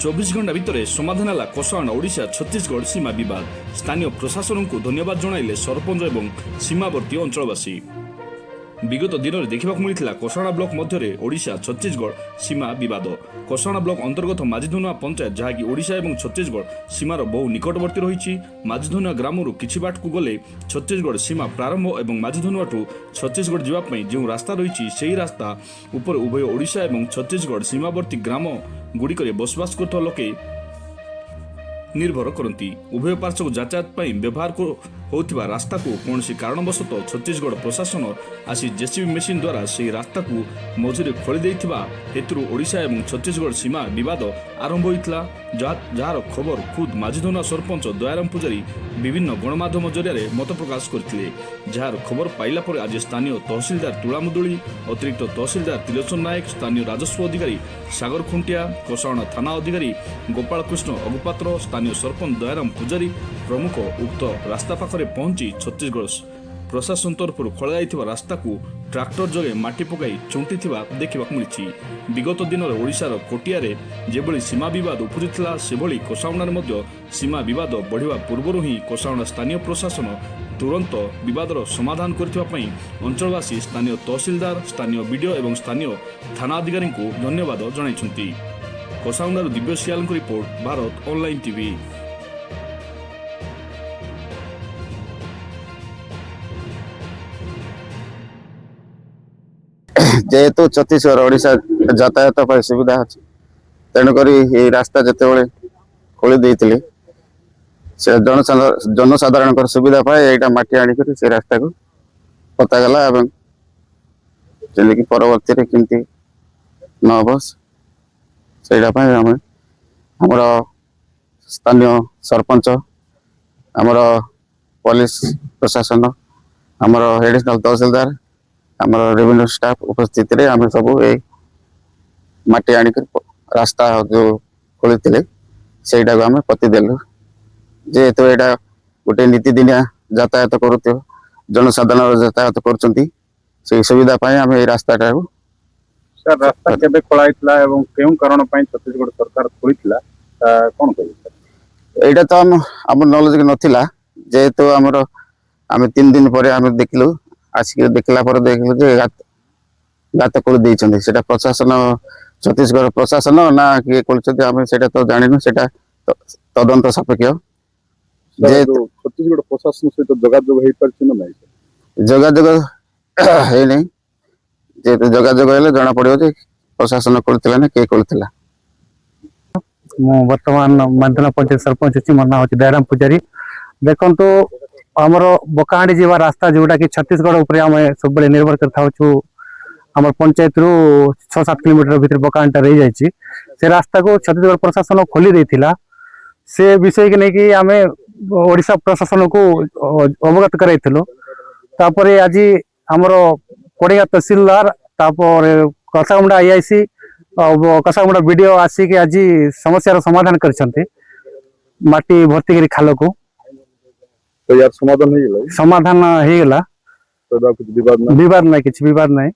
24 घंटा भितर समाधान है कोसाण ओडिशा छत्तीसगढ़ सीमा बद स्थानीय प्रशासन को धन्यवाद जणाइले सरपंच और सीमावर्ती अंचलवासी। विगत दिन में देखा मिलता कोसाणा ब्लॉक मध्य ओडिशा छत्तीसगढ़ सीमा बद। कोसाणा ब्लॉक अंतर्गत माझीधनुआ पंचायत जहाँकि ओडिशा और छत्तीसगढ़ सीमार बहु निकटवर्ती रही। माझीधनुआ ग्राम किछि बाट को गले छत्तीसगढ़ सीमा प्रारंभ और माझीधनुआठू छत्तीसगढ़ जावाई जो रास्ता रही से रास्ता उपर उभय ओडिशा और छत्तीसगढ़ सीमावर्ती ग्राम गुड़िक बसवास कर लोके निर्भर करती। उभय पार्श्व यातायात व्यवहार होता रास्ता को कौन कारणवशतः छत्तीसगढ़ प्रशासन आसी जेसीबी मेसीन द्वारा से रास्ता को मझे खोली हेतु ओडिशा और छत्तीसगढ़ सीमा बद आरंभ होता। जार खबर खुद माझीधनुआ सरपंच दयाराम पूजारी विभिन्न गणमाध्यम जरिया मत प्रकाश करते। जार खबर पाइला पर आज स्थानीय तहसिलदार तुलामुदुली, अतिरिक्त तहसिलदार त्रिलोचन नायक, स्थानीय राजस्व अधिकारी सागर खुंटिया, कोसाणा थाना अधिकारी गोपाल कृष्ण अगुपात्र, स्थानीय सरपंच दयाराम पूजारी प्रमुख उक्त रास्ता पाखरे पहुंची छत्तीसगढ़ प्रशासन तरफ खोल रास्ता को ट्राक्टर जगे माटी पकाई चुंटी देखा मिली। विगत दिन में ओडिशार कोटियारे जेभली सीमा बद उपजुला से कोसाउणार सीमा बद बढ़िया पूर्व ही कोसाउणा स्थानीय प्रशासन तुरंत बदर समाधान करने अंचलवासी स्थानीय तहसिलदार, स्थानीय बीडीओ और स्थानीय थाना अधिकारी को धन्यवाद जणाइछन्ति। कोसाउणार दिव्य सियाल रिपोर्ट, भारत ऑनलाइन टीवी। जेहेतु छत्तीसगढ़ ओडिशा यातायात पर सुविधा अच्छी तेणुक रास्ता जिते खोली देते जनसाधारण सुविधा पाए यहाँ मटी आणिक से रास्ता को पतागला जमी परवर्ती केमती न हम से आमर स्थानीय सरपंच आमर पुलिस प्रशासन आमर एडिशनल तहसिलदार आमर रेवेन्यू स्टाफ उपस्थित रे आम सब मटी आणिक रास्ता जो खोली से आम पतिदेलु। जेहेतु यहाँ गोटे नीतिदिनिया यातायात कर जनसाधारण यातायात कर सुविधा आम ये रास्ता सर रास्ता केबे खोलाइतला एवं केउ कारण छत्तीसगढ़ सरकार खोलीतला कोन कहि एटा तो हम नॉलेज नथिला। जेहेतु आमर आम 3 दिन पर आम देखलु आसिक देखला पर देखलु जे गात खोली देइछन्ती सेटा प्रशासन छत्तीसगढ़ प्रशासन ना किए खोलछन्ती आम सेटा तो जानिनु सेटा तदंत सापेक्ष। जेहेतु छत्तीसगढ़ प्रशासन सहित जोगाजोग हेइ परछि न नै जोगाजोग है नहीं। जेहेतु जोगाजोग हेले जना पड़ियो जे प्रशासन खोलथिला ना के खोलथिला। वर्तमान माध्यम पंचायत सरपंच अच्छी मोर ना हो दयाराम पूजारी। देखो आमर बकाहाड़ी जीवा रास्ता जोटा कि छत्तीसगढ़ उपर आम सब निर्भर कर आम पंचायत रु 6-7 किलोमीटर भीतर बकाहाटा रही जाइए। से रास्ता को छत्तीसगढ़ प्रशासन खोली देथिला से विषय के नहीं आम ओडिशा प्रशासन को अवगत कराइथिलु। तापर आज आमर कोड़िया तहसीलदार तापर कसागुंडा आईआईसी कसागुंडा बीडीओ आसिक आज समस्यार समाधान करछन्ते माटी भर्ती करी खाल को तो यार समाधान हो गला तो कुछ विवाद नहीं किछ विवाद नहीं।